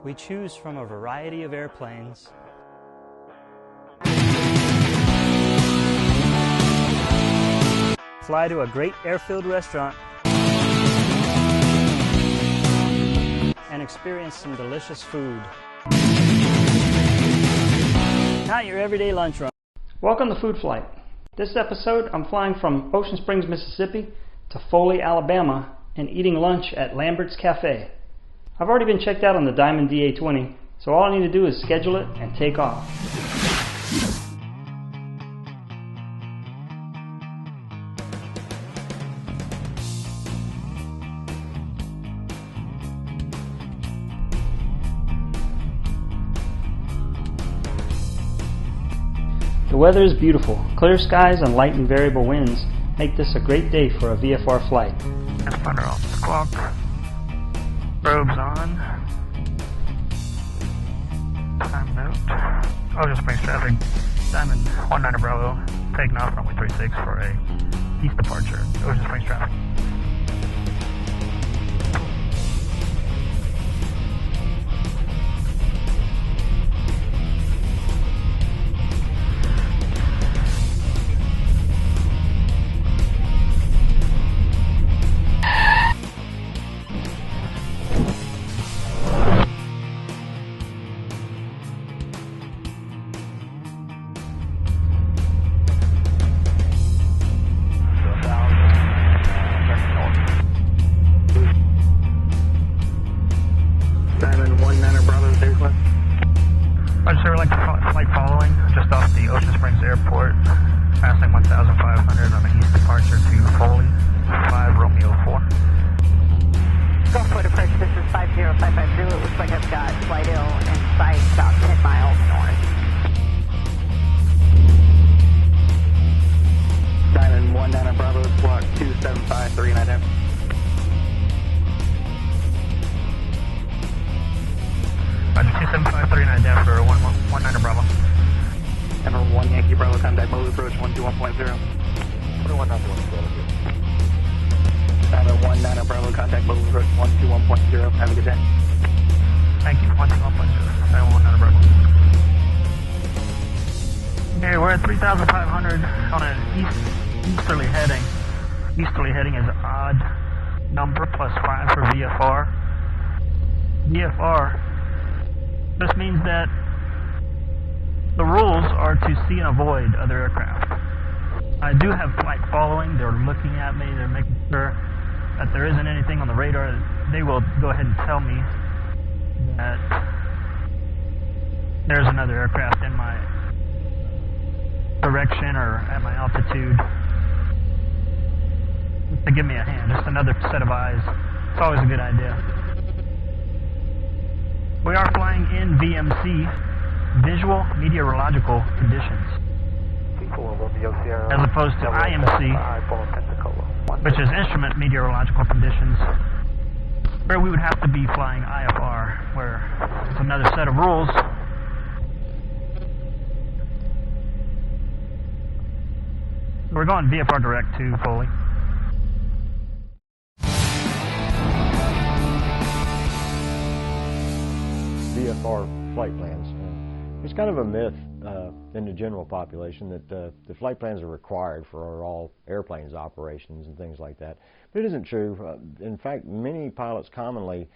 We choose from a variety of airplanes. Fly to a great airfield restaurant and experience some delicious food. Not your everyday lunch run. Welcome to FoodFlight. This episode, I'm flying from Ocean Springs, Mississippi to Foley, Alabama, and eating lunch at Lambert's Cafe. I've already been checked out on the Diamond DA-20, so all I need to do is schedule it and take off. The weather is beautiful. Clear skies and light and variable winds make this a great day for a VFR flight. Transponder off the squawk. Probes on. Time note. Ocean Springs traffic. Diamond 19 Bravo. Taking off runway 36 for a east departure. Ocean Springs traffic. Roger, we'd like to flight following, just off the Ocean Springs Airport, passing 1,500 on the east departure to Foley, 5 Romeo 4. Gulfport approach, this is 50550. It looks like I've got flight ill in sight about 10 miles north. Diamond 19 Bravo, squawk 2753 Roger, 27539 down for 19 Bravo. Number 1 Yankee Bravo, contact mode approach 121.0. 21 not 1 Diamond 19 Bravo, contact mode approach 121.0. Have a good day. Thank you, 121.0. Diamond 19 Bravo. Okay, we're at 3,500 on an easterly heading. Easterly heading is an odd number, +5 for VFR. VFR. This means that the rules are to see and avoid other aircraft. I do have flight following. They're looking at me. They're making sure that there isn't anything on the radar. They will go ahead and tell me that there's another aircraft in my direction or at my altitude. Just to give me a hand, just another set of eyes. It's always a good idea. We are flying in VMC, visual meteorological conditions, as opposed to IMC, which is instrument meteorological conditions, where we would have to be flying IFR, where it's another set of rules. We're going VFR direct to Foley. VFR flight plans. It's kind of a myth in the general population that the flight plans are required for all airplanes operations and things like that. But it isn't true. In fact, many pilots commonly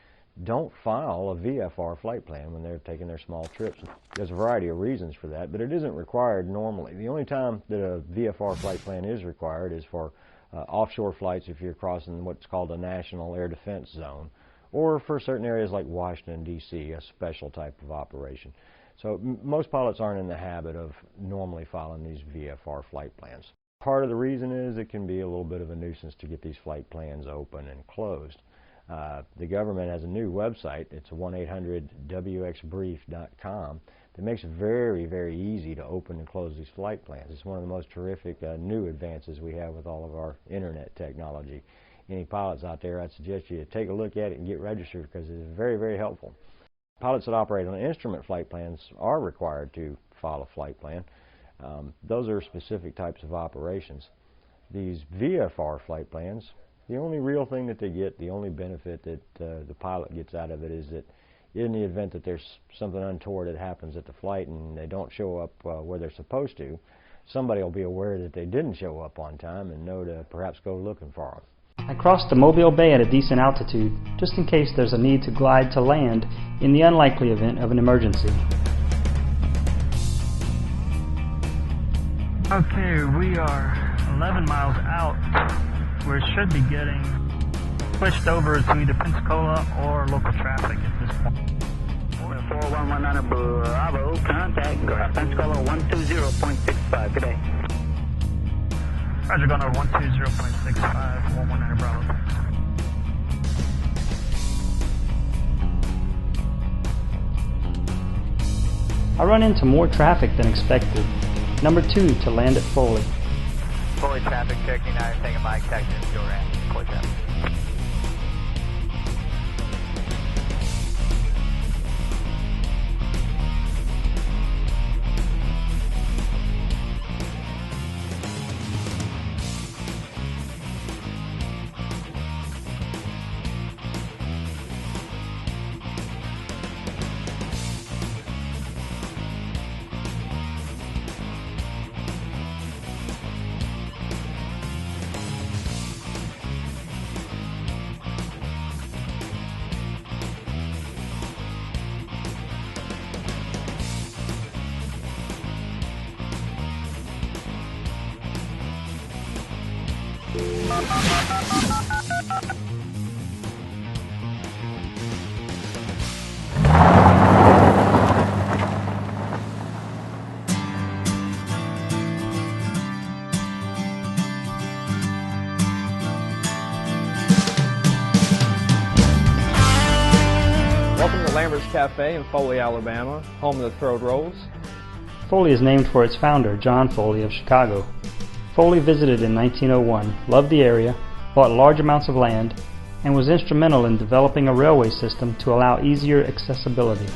don't file a VFR flight plan when they're taking their small trips. There's a variety of reasons for that, but it isn't required normally. The only time that a VFR flight plan is required is for offshore flights if you're crossing what's called a national air defense zone, or for certain areas like Washington, D.C., a special type of operation. So most pilots aren't in the habit of normally filing these VFR flight plans. Part of the reason is it can be a little bit of a nuisance to get these flight plans open and closed. The government has a new website. It's 1-800-WXbrief.com that makes it very, very easy to open and close these flight plans. It's one of the most terrific new advances we have with all of our internet technology. Any pilots out there, I'd suggest you take a look at it and get registered because it's very, very helpful. Pilots that operate on instrument flight plans are required to file a flight plan. Those are specific types of operations. These VFR flight plans, the only real thing that they get, the only benefit that the pilot gets out of it is that in the event that there's something untoward that happens at the flight and they don't show up where they're supposed to, somebody will be aware that they didn't show up on time and know to perhaps go looking for them. I crossed the Mobile Bay at a decent altitude, just in case there's a need to glide to land in the unlikely event of an emergency. Okay, we are 11 miles out. We should be getting pushed over to either Pensacola or local traffic at this point. 4119 Bravo, contact Pensacola 120.65. Good day. Roger, going over 120.65, 119 Bravo. I run into more traffic than expected. Number 2 to land at Foley. Foley traffic, Cherokee 9, taking Mike, taxi to Joran. Foley traffic. Welcome to Lambert's Cafe in Foley, Alabama, home of the Throwed Rolls. Foley is named for its founder, John Foley of Chicago. Foley visited in 1901, loved the area, bought large amounts of land, and was instrumental in developing a railway system to allow easier accessibility.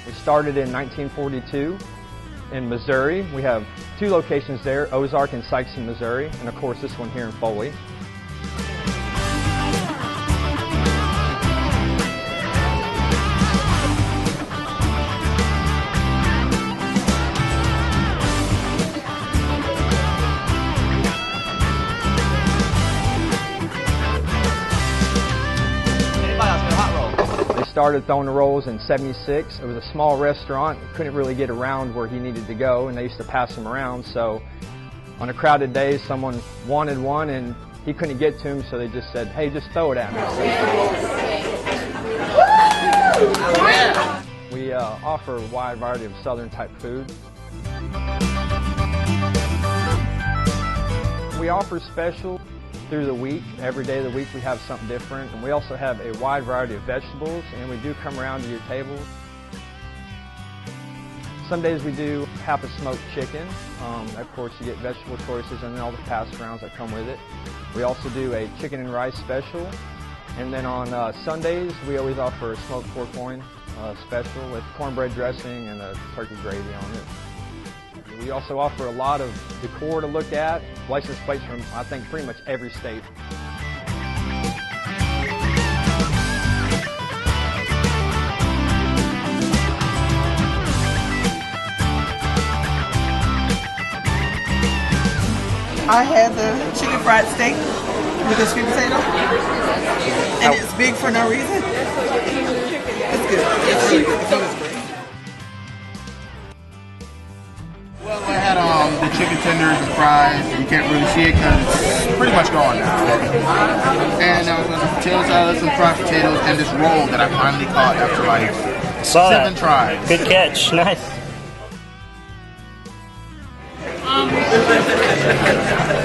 We started in 1942 in Missouri. We have 2 locations there, Ozark and Sikeston, Missouri, and of course this one here in Foley. Started throwing the rolls in '76. It was a small restaurant. Couldn't really get around where he needed to go, and they used to pass them around. So on a crowded day, someone wanted one, and he couldn't get to him, so they just said, hey, just throw it at me. We offer a wide variety of Southern type food. We offer special through the week. Every day of the week we have something different, and we also have a wide variety of vegetables, and we do come around to your table. Some days we do half a smoked chicken. Of course you get vegetable choices and then all the pass rounds that come with it. We also do a chicken and rice special, and then on Sundays we always offer a smoked pork loin special with cornbread dressing and a turkey gravy on it. We also offer a lot of decor to look at, license plates from, I think, pretty much every state. I had the chicken fried steak with the sweet potato, and it's big for no reason. It's good. It's really good. The food is great. Well, I had the chicken tenders and fries. You can't really see it because it's pretty much gone now. And I was with some potato salad, some fried potatoes, and this roll that I finally caught after like 7 tries. Good catch. Nice.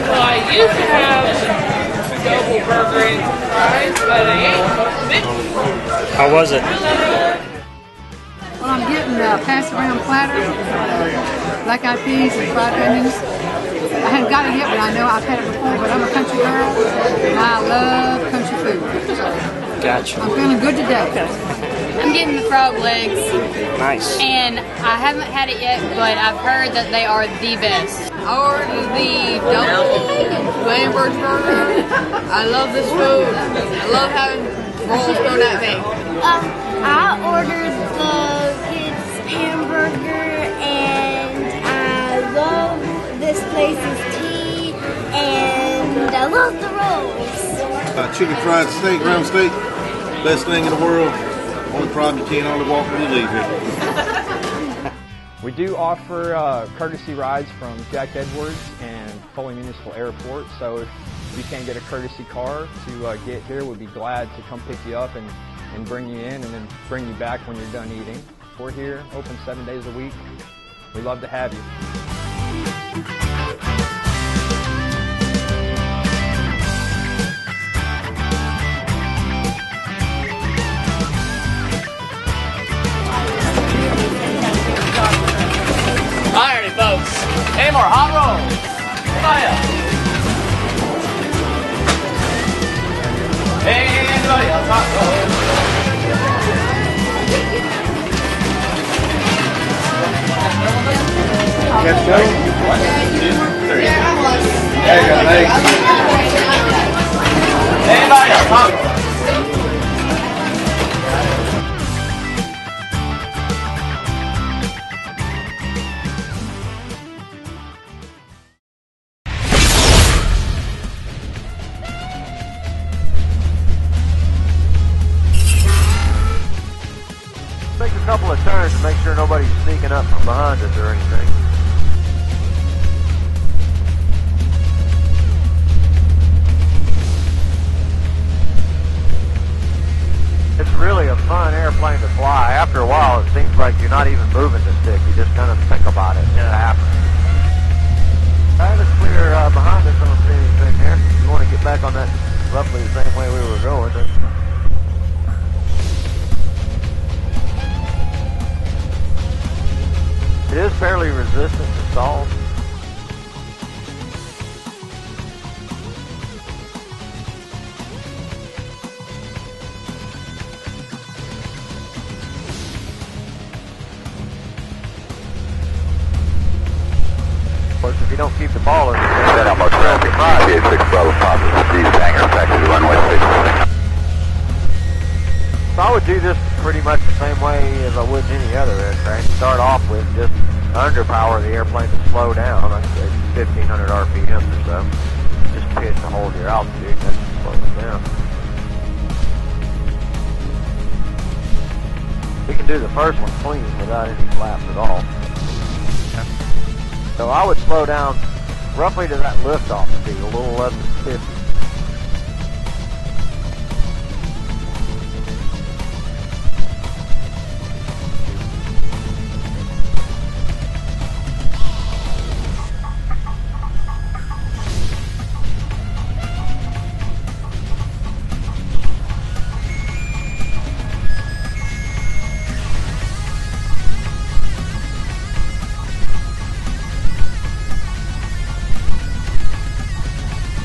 Well, I used to have a double burger and fries, but I ate it. How was it? Well, I'm getting a pass-around platter, black eyed peas and fried onions. I haven't got it yet, but I know I've had it before, but I'm a country girl, and I love country food. Gotcha. I'm feeling good today. I'm getting the frog legs. Nice. And I haven't had it yet, but I've heard that they are the best. I ordered the double Lambert's burger. I love this food. I love having rolls thrown at me. I ordered the kids' hamburger, and I love this place's tea, and I love the rolls. Chicken fried steak, round steak, best thing in the world. Only problem, you can't only walk when you leave here. We do offer courtesy rides from Jack Edwards and Foley Municipal Airport, so if you can't get a courtesy car to get here, we'd be glad to come pick you up and bring you in and then bring you back when you're done eating. We're here, open 7 days a week. We'd love to have you. Alrighty, folks. Any more hot rolls? Fire. Anybody else hot rolls? Catch go? 1, 2, 3. There you go, thanks. Anybody else hot rolls? Make a couple of turns to make sure nobody's sneaking up from behind us or anything. It's really a fun airplane to fly. After a while, it seems like you're not even moving the stick. You just kind of think about it. Yeah. It happens. All right, let's clear behind us. I don't see anything there. You want to get back on that roughly the same way we were going. It is fairly resistant to stalls. Of course, if you don't keep the ball in the air, that almost traffic. 6 Bravo Papa, Steve Hangar, taxi runway 6. So I would do this pretty much the same way as I would any other aircraft. Start off with just underpower the airplane to slow down. I'd say 1,500 RPM or so. Just pitch to hold your altitude and then slow it down. We can do the first one clean without any flaps at all. So I would slow down roughly to that liftoff speed, a little less than 50.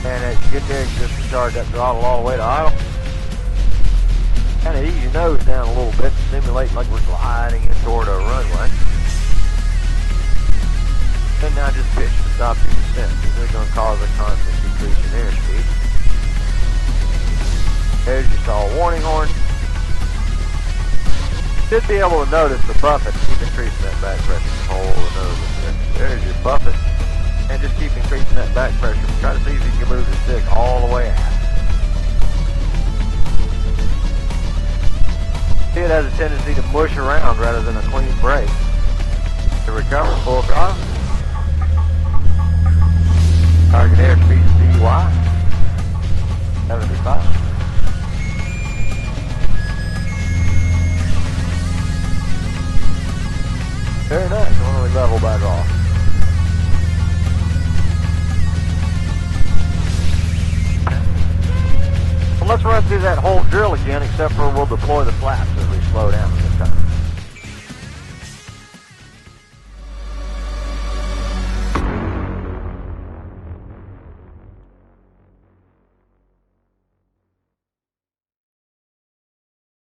And as you get there, you just recharge that throttle all the way to idle. Kind of ease your nose down a little bit to simulate like we're gliding in toward a runway. And now just pitch to stop your descent, because they're going to cause a constant decrease in airspeed. There's your stall warning horn. You should be able to notice the buffet. Keep increasing that back pressure. Hold the nose in there. There's your buffet. And just keep increasing that back pressure. Try to see if you can move the stick all the way out. See, it has a tendency to mush around rather than a clean break. To recover, full throttle. Target airspeed CY 75. Very nice. Why don't we level back off? Well, let's run through that whole drill again, except for we'll deploy the flaps as we slow down.